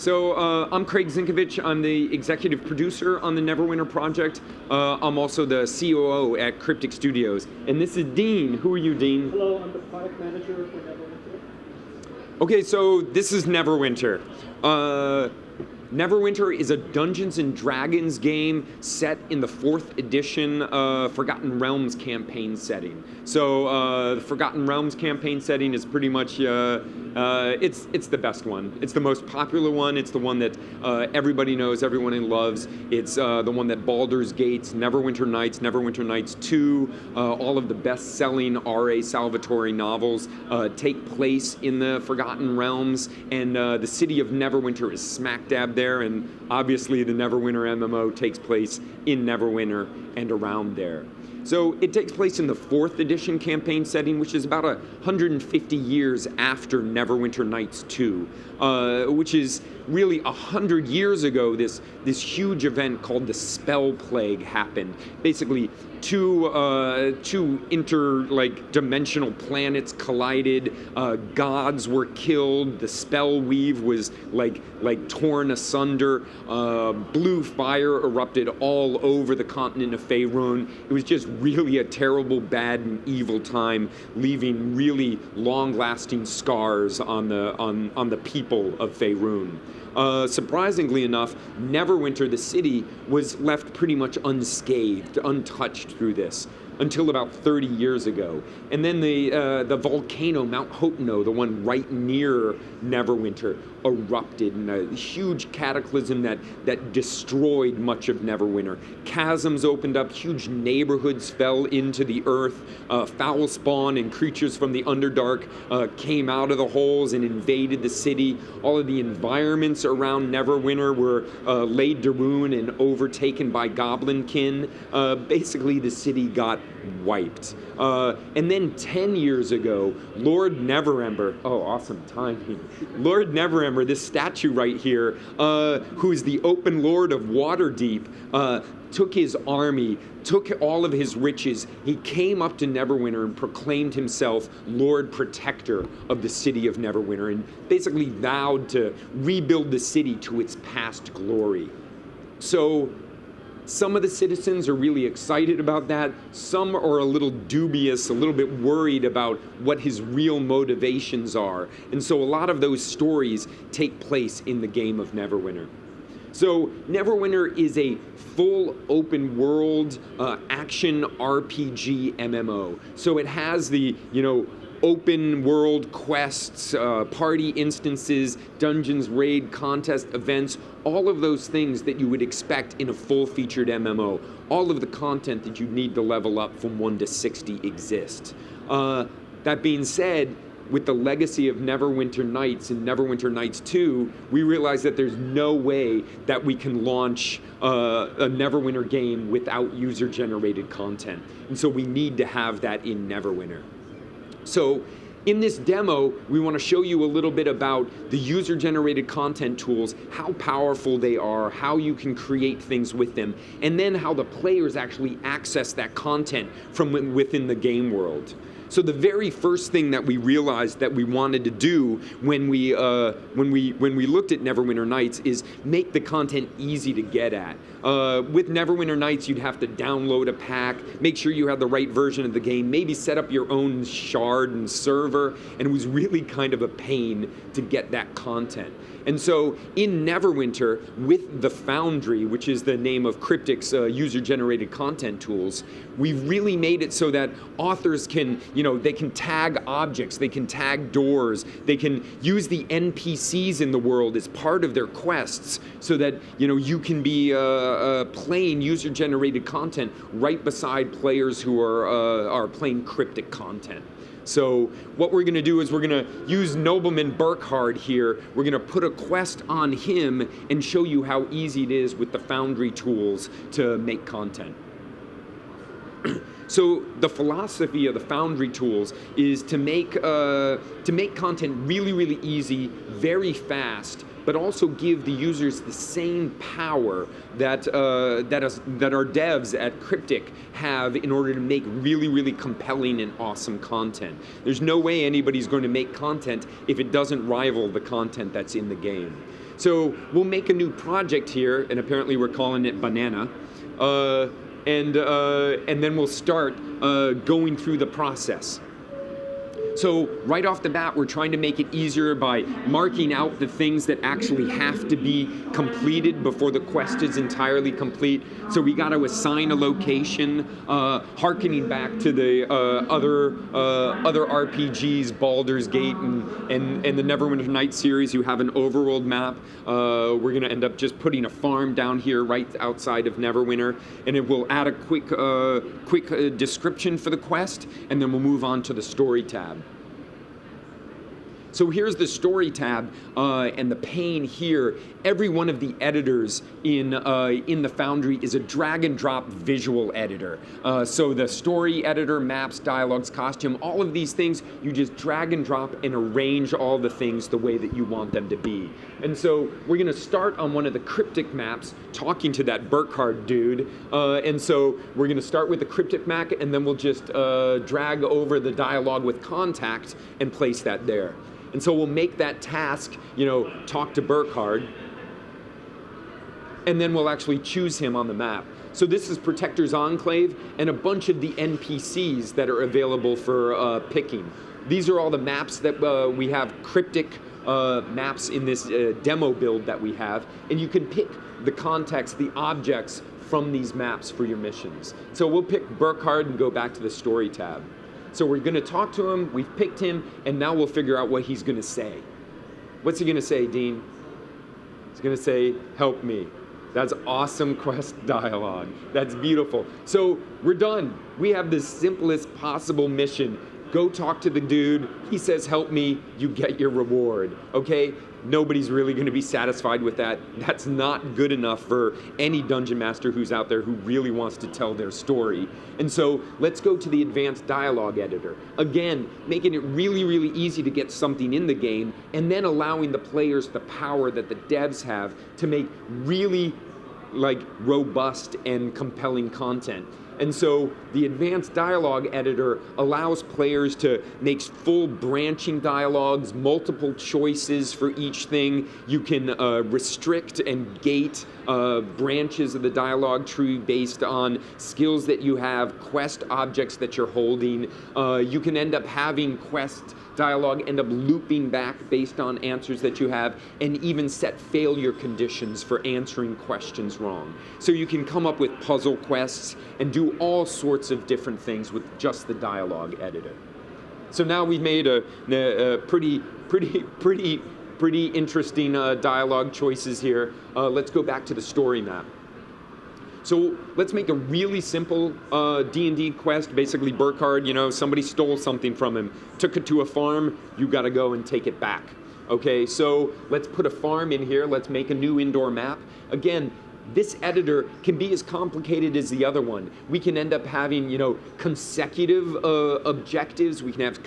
I'm Craig Zinkievich. I'm the executive producer on the Neverwinter project. I'm also the COO at Cryptic Studios. And this is Dean. Who are you, Dean? Hello, I'm the product manager for Neverwinter. Okay, so this is Neverwinter. Neverwinter is a Dungeons & Dragons game set in the 4th edition Forgotten Realms campaign setting. So the Forgotten Realms campaign setting is pretty much, it's the best one. It's the most popular one. It's the one that everybody knows, everyone loves. It's the one that Baldur's Gates, Neverwinter Nights 2, all of the best-selling R.A. Salvatore novels take place in the Forgotten Realms, and the city of Neverwinter is smack dab there, and obviously the Neverwinter MMO takes place in Neverwinter and around there. So it takes place in the 4th edition campaign setting, which is about 150 years after Neverwinter Nights 2, which is really 100 years ago. This huge event called the Spell Plague happened. Basically, two dimensional planets collided. Gods were killed. The spell weave was like torn asunder. Blue fire erupted all over the continent of Faerun. It was just really a terrible, bad, and evil time, leaving really long-lasting scars on the people of Faerun. Surprisingly enough, Neverwinter, the city, was left pretty much unscathed, untouched through this, until about 30 years ago. And then the volcano, Mount Hotno, the one right near Neverwinter, erupted in a huge cataclysm that destroyed much of Neverwinter. Chasms opened up, huge neighborhoods fell into the earth, foul spawn and creatures from the Underdark came out of the holes and invaded the city. All of the environments around Neverwinter were laid to ruin and overtaken by goblinkin. Basically, the city got wiped. And then 10 years ago, Lord Neverember, oh, awesome timing. Lord Neverember, this statue right here, who's the open lord of Waterdeep, took his army, took all of his riches. He came up to Neverwinter and proclaimed himself Lord Protector of the city of Neverwinter, and basically vowed to rebuild the city to its past glory. So some of the citizens are really excited about that. Some are a little dubious, a little bit worried about what his real motivations are. And so a lot of those stories take place in the game of Neverwinter. So Neverwinter is a full open world action RPG MMO. So it has the, open world quests, party instances, dungeons, raid, contest, events, all of those things that you would expect in a full-featured MMO. All of the content that you need to level up from 1 to 60 exists. That being said, with the legacy of Neverwinter Nights and Neverwinter Nights 2, we realized that there's no way that we can launch a Neverwinter game without user-generated content. And so we need to have that in Neverwinter. So in this demo, we want to show you a little bit about the user-generated content tools, how powerful they are, how you can create things with them, and then how the players actually access that content from within the game world. So the very first thing that we realized that we wanted to do when we looked at Neverwinter Nights is make the content easy to get at. With Neverwinter Nights, you'd have to download a pack, make sure you had the right version of the game, maybe set up your own shard and server, and it was really kind of a pain to get that content. And so in Neverwinter, with the Foundry, which is the name of Cryptic's user-generated content tools, we've really made it so that authors can, they can tag objects, they can tag doors, they can use the NPCs in the world as part of their quests so that, you can be playing user-generated content right beside players who are playing Cryptic content. So what we're going to do is we're going to use Nobleman Burkhard here. We're going to put a quest on him and show you how easy it is with the Foundry tools to make content. So the philosophy of the Foundry tools is to make content really, really easy, very fast, but also give the users the same power that our devs at Cryptic have in order to make really, really compelling and awesome content. There's no way anybody's going to make content if it doesn't rival the content that's in the game. So we'll make a new project here, and apparently we're calling it Banana, and then we'll start going through the process. So right off the bat, we're trying to make it easier by marking out the things that actually have to be completed before the quest is entirely complete. So we got to assign a location, harkening back to the other RPGs, Baldur's Gate and the Neverwinter Nights series. You have an overworld map. We're going to end up just putting a farm down here right outside of Neverwinter, and it will add a quick description for the quest, and then we'll move on to the story tab. So here's the story tab, and the pane here. Every one of the editors in the Foundry is a drag and drop visual editor. So the story editor, maps, dialogues, costume, all of these things, you just drag and drop and arrange all the things the way that you want them to be. And so we're going to start on one of the Cryptic maps, talking to that Burkhardt dude. And so we're going to start with the Cryptic map, and then we'll just drag over the dialogue with contact and place that there. And so we'll make that task, talk to Burkhardt, and then we'll actually choose him on the map. So this is Protector's Enclave and a bunch of the NPCs that are available for picking. These are all the maps that we have, Cryptic maps in this demo build that we have, and you can pick the context, the objects from these maps for your missions. So we'll pick Burkhardt and go back to the story tab. So we're going to talk to him, we've picked him, and now we'll figure out what he's going to say. What's he going to say, Dean? He's going to say, help me. That's awesome quest dialogue. That's beautiful. So we're done. We have the simplest possible mission. Go talk to the dude. He says, help me. You get your reward. Okay? Nobody's really going to be satisfied with that. That's not good enough for any dungeon master who's out there who really wants to tell their story. And so let's go to the advanced dialogue editor. Again, making it really, really easy to get something in the game, and then allowing the players the power that the devs have to make really robust and compelling content. And so the advanced dialogue editor allows players to make full branching dialogues, multiple choices for each thing. You can restrict and gate branches of the dialogue tree based on skills that you have, quest objects that you're holding. You can end up having quest dialogue end up looping back based on answers that you have, and even set failure conditions for answering questions wrong. So you can come up with puzzle quests and do all sorts of different things with just the dialogue editor. So now we've made a pretty interesting dialogue choices here. Let's go back to the story map. So let's make a really simple D&D quest. Basically, Burkhardt, somebody stole something from him, took it to a farm, you got to go and take it back. Okay, so let's put a farm in here. Let's make a new indoor map. Again, this editor can be as complicated as the other one. We can end up having, consecutive objectives. We can have,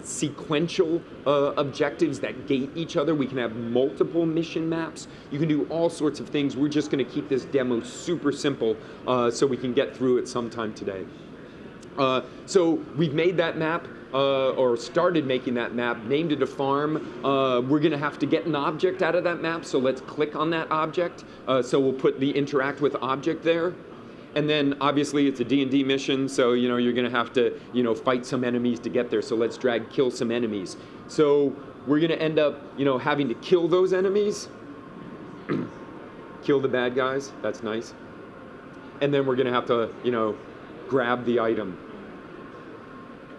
sequential objectives that gate each other. We can have multiple mission maps. You can do all sorts of things. We're just going to keep this demo super simple so we can get through it sometime today. So we've made that map, or started making that map, named it a farm. We're going to have to get an object out of that map, so let's click on that object. So we'll put the interact with object there. And then obviously it's a D&D mission, so you're going to have to fight some enemies to get there. So let's kill some enemies. So we're going to end up having to kill those enemies, kill the bad guys. That's nice. And then we're going to have to grab the item,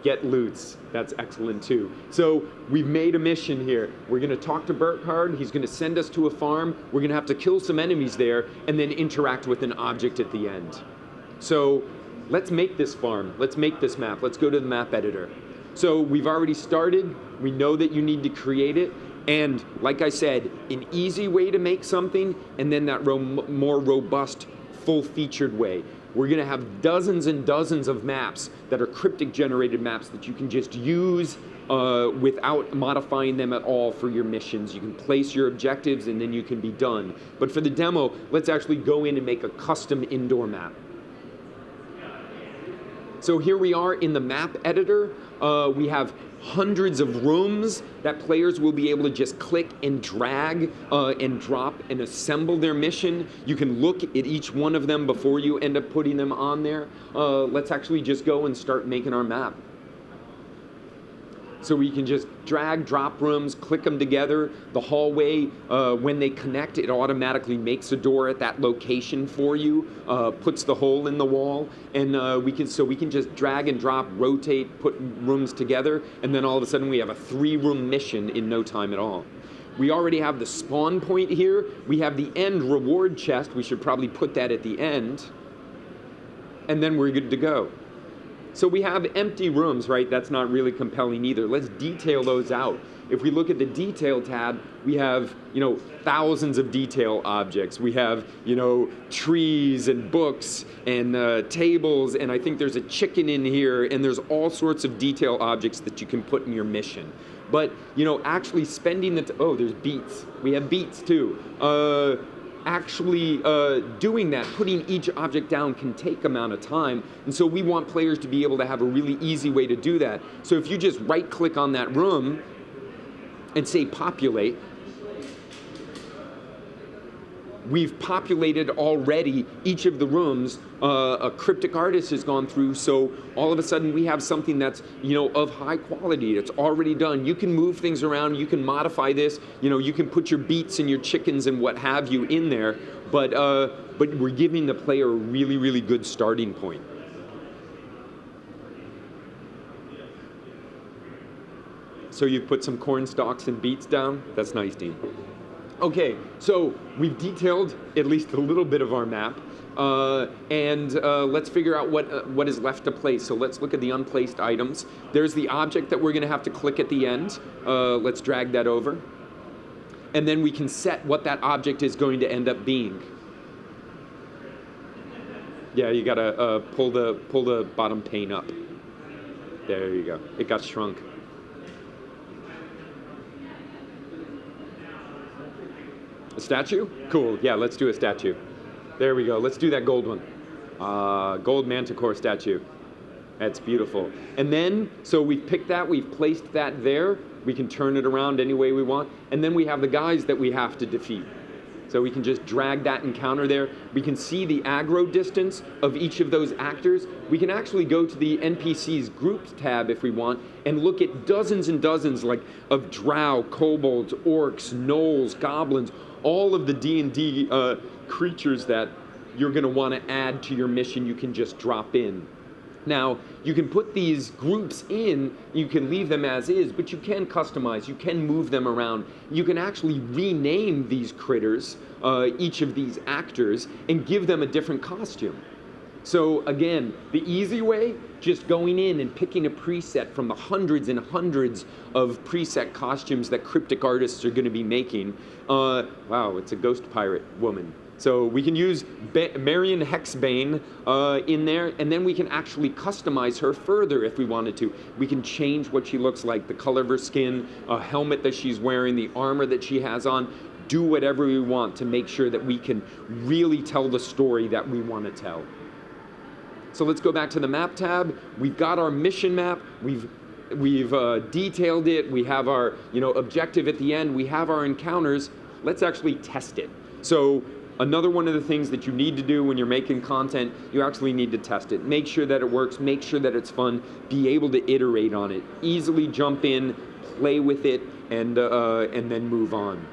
get loots. That's excellent too. So we've made a mission here. We're going to talk to Burkhardt. He's going to send us to a farm. We're going to have to kill some enemies there and then interact with an object at the end. So let's make this farm. Let's make this map. Let's go to the map editor. So we've already started. We know that you need to create it. And like I said, an easy way to make something, and then that more robust, full-featured way. We're going to have dozens and dozens of maps that are Cryptic generated maps that you can just use without modifying them at all for your missions. You can place your objectives and then you can be done. But for the demo, let's actually go in and make a custom indoor map. So here we are in the map editor. We have hundreds of rooms that players will be able to just click and drag and drop and assemble their mission. You can look at each one of them before you end up putting them on there. Let's actually just go and start making our map. So we can just drag, drop rooms, click them together. The hallway, when they connect, it automatically makes a door at that location for you, puts the hole in the wall, and we can just drag and drop, rotate, put rooms together, and then all of a sudden we have a 3-room mission in no time at all. We already have the spawn point here. We have the end reward chest. We should probably put that at the end, and then we're good to go. So we have empty rooms, right? That's not really compelling either. Let's detail those out. If we look at the detail tab, we have, thousands of detail objects. We have, trees and books and tables, and I think there's a chicken in here, and there's all sorts of detail objects that you can put in your mission. But, actually spending there's beats. We have beats too. Actually doing that, putting each object down, can take amount of time, and so we want players to be able to have a really easy way to do that. So if you just right click on that room and say populate, we've populated already each of the rooms. A cryptic artist has gone through, so all of a sudden we have something that's of high quality. It's already done. You can move things around. You can modify this. You can put your beets and your chickens and what have you in there. But we're giving the player a really, really good starting point. So you've put some corn stalks and beets down. That's nice, Dean. Okay, so we've detailed at least a little bit of our map, and let's figure out what is left to place. So let's look at the unplaced items. There's the object that we're going to have to click at the end. Let's drag that over. And then we can set what that object is going to end up being. Yeah, you gotta pull the bottom pane up. There you go. It got shrunk. A statue? Cool, yeah, let's do a statue. There we go, let's do that gold one. Gold manticore statue. That's beautiful. And then, so we've picked that, we've placed that there. We can turn it around any way we want. And then we have the guys that we have to defeat. So we can just drag that encounter there. We can see the aggro distance of each of those actors. We can actually go to the NPCs groups tab if we want and look at dozens and dozens of drow, kobolds, orcs, gnolls, goblins, all of the D&D creatures that you're going to want to add to your mission. You can just drop in. Now, you can put these groups in, you can leave them as is, but you can customize, you can move them around. You can actually rename these critters, each of these actors, and give them a different costume. So again, the easy way, just going in and picking a preset from the hundreds and hundreds of preset costumes that cryptic artists are going to be making. Wow, it's a ghost pirate woman. So we can use Marion Hexbane in there, and then we can actually customize her further if we wanted to. We can change what she looks like, the color of her skin, a helmet that she's wearing, the armor that she has on, do whatever we want to make sure that we can really tell the story that we want to tell. So let's go back to the map tab. We've got our mission map. We've detailed it. We have our objective at the end. We have our encounters. Let's actually test it. So another one of the things that you need to do when you're making content, you actually need to test it. Make sure that it works, make sure that it's fun, be able to iterate on it. Easily jump in, play with it, and then move on.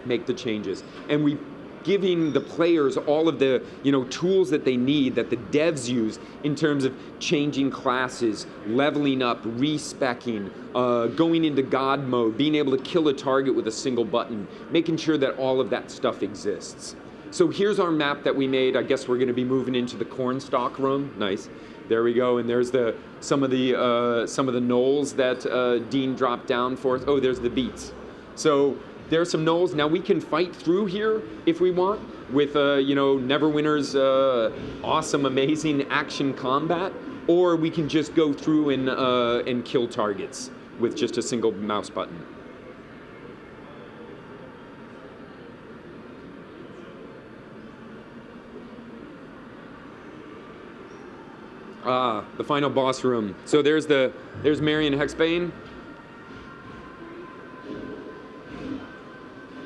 Make the changes. And we giving the players all of the tools that they need, that the devs use in terms of changing classes, leveling up, respecking, going into God mode, being able to kill a target with a single button, making sure that all of that stuff exists. So here's our map that we made. I guess we're going to be moving into the cornstalk room. Nice. There we go. And there's some of the gnolls that Dean dropped down for us. Oh, there's the beets. So there's some gnolls. Now we can fight through here if we want with Neverwinter's awesome, amazing action combat, or we can just go through and kill targets with just a single mouse button. The final boss room. So there's Marion Hexbane.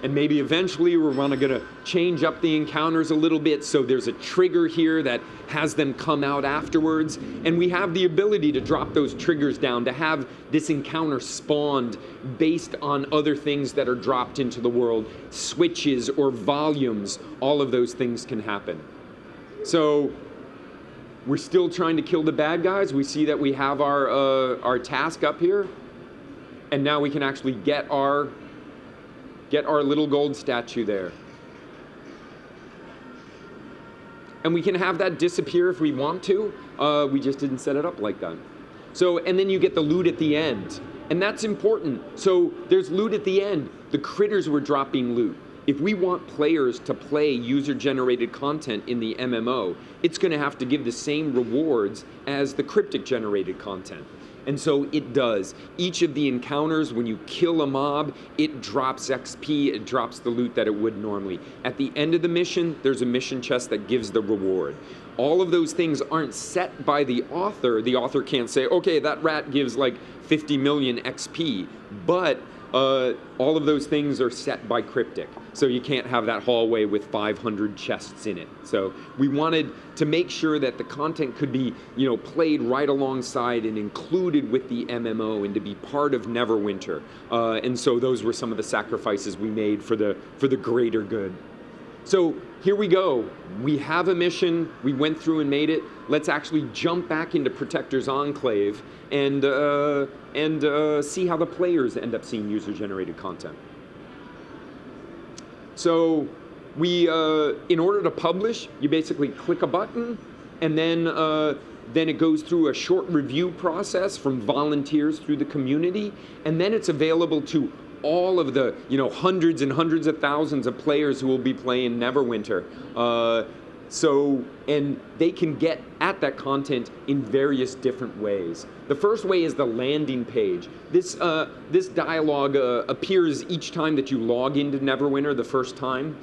And maybe eventually we're going to change up the encounters a little bit, so there's a trigger here that has them come out afterwards. And we have the ability to drop those triggers down, to have this encounter spawned based on other things that are dropped into the world, switches or volumes, all of those things can happen. So we're still trying to kill the bad guys. We see that we have our task up here, and now we can actually get our little gold statue there. And we can have that disappear if we want to. We just didn't set it up like that. So, and then you get the loot at the end. And that's important. So there's loot at the end. The critters were dropping loot. If we want players to play user-generated content in the MMO, it's going to have to give the same rewards as the Cryptic generated content. And so it does. Each of the encounters, when you kill a mob, it drops XP, it drops the loot that it would normally. At the end of the mission, there's a mission chest that gives the reward. All of those things aren't set by the author. The author can't say, okay, that rat gives like 50 million XP, but all of those things are set by Cryptic. So you can't have that hallway with 500 chests in it. So we wanted to make sure that the content could be, played right alongside and included with the MMO and to be part of Neverwinter. And so those were some of the sacrifices we made for the greater good. So here we go. We have a mission. We went through and made it. Let's actually jump back into Protector's Enclave and see how the players end up seeing user-generated content. So we, in order to publish, you basically click a button, and then it goes through a short review process from volunteers through the community, and then it's available to all of the hundreds and hundreds of thousands of players who will be playing Neverwinter. And they can get at that content in various different ways. The first way is the landing page. This dialogue appears each time that you log into Neverwinter the first time.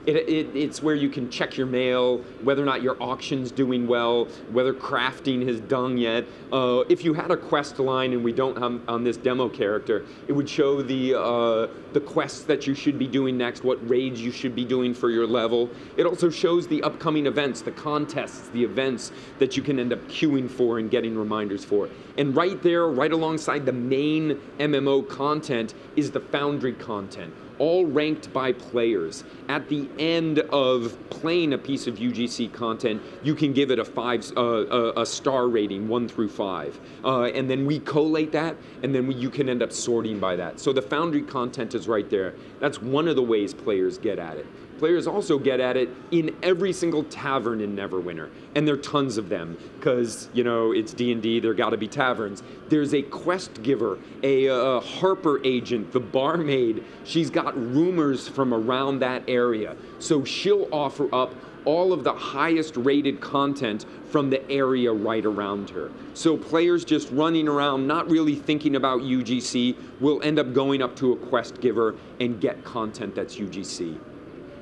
It's where you can check your mail, whether or not your auction's doing well, whether crafting has done yet. If you had a quest line, and we don't have on this demo character, it would show the quests that you should be doing next, what raids you should be doing for your level. It also shows the upcoming events, the contests, the events that you can end up queuing for and getting reminders for. And right there, right alongside the main MMO content, is the Foundry content, all ranked by players. At the end of playing a piece of UGC content, you can give it a star rating, 1 through 5. And then we collate that, and then you can end up sorting by that. So the Foundry content is right there. That's one of the ways players get at it. Players also get at it in every single tavern in Neverwinter, and there are tons of them, because, it's D&D, there gotta be taverns. There's a quest giver, a Harper agent, the barmaid. She's got rumors from around that area, so she'll offer up all of the highest rated content from the area right around her. So players just running around, not really thinking about UGC, will end up going up to a quest giver and get content that's UGC.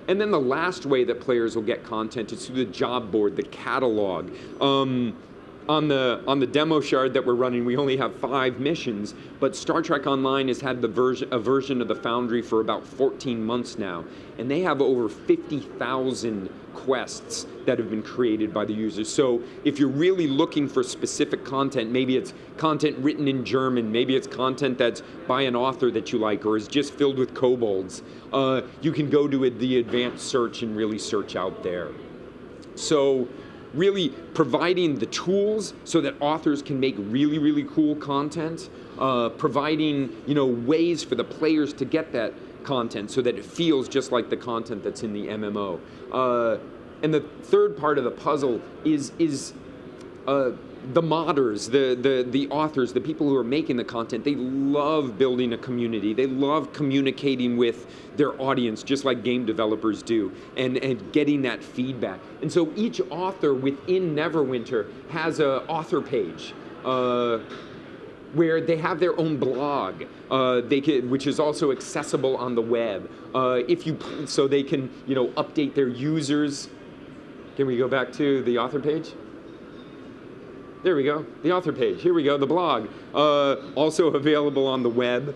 And then the last way that players will get content is through the job board, the catalog. On the demo shard that we're running, we only have 5 missions, but Star Trek Online has had a version of the Foundry for about 14 months now, and they have over 50,000 quests that have been created by the users. So if you're really looking for specific content, maybe it's content written in German, maybe it's content that's by an author that you like or is just filled with kobolds, you can go to the advanced search and really search out there. So really providing the tools so that authors can make really, really cool content, providing ways for the players to get that content so that it feels just like the content that's in the MMO. And the third part of the puzzle is the modders, the authors, the people who are making the content. They love building a community. They love communicating with their audience, just like game developers do, and getting that feedback. And so each author within Neverwinter has an author page where they have their own blog, which is also accessible on the web. So they can update their users. Can we go back to the author page? There we go, the author page. Here we go, the blog. Also available on the web.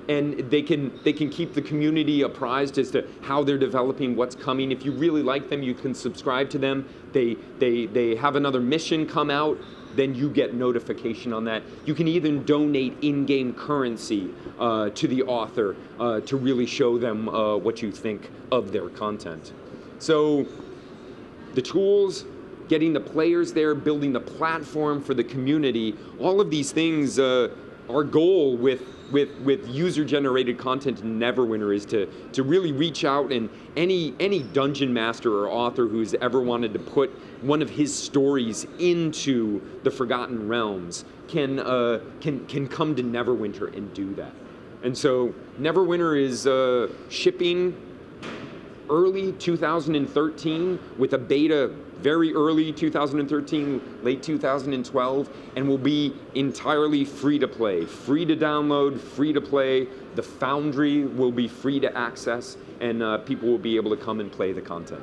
and they can keep the community apprised as to how they're developing, what's coming. If you really like them, you can subscribe to them. They have another mission come out, then you get notification on that. You can even donate in-game currency to the author to really show them what you think of their content. So the tools, getting the players there, building the platform for the community, all of these things, our goal with user-generated content in Neverwinter is to really reach out, and any dungeon master or author who's ever wanted to put one of his stories into the Forgotten Realms can come to Neverwinter and do that. And so Neverwinter is shipping early 2013 with a beta very early 2013, late 2012, and will be entirely free to play, free to download, free to play. The Foundry will be free to access, and people will be able to come and play the content.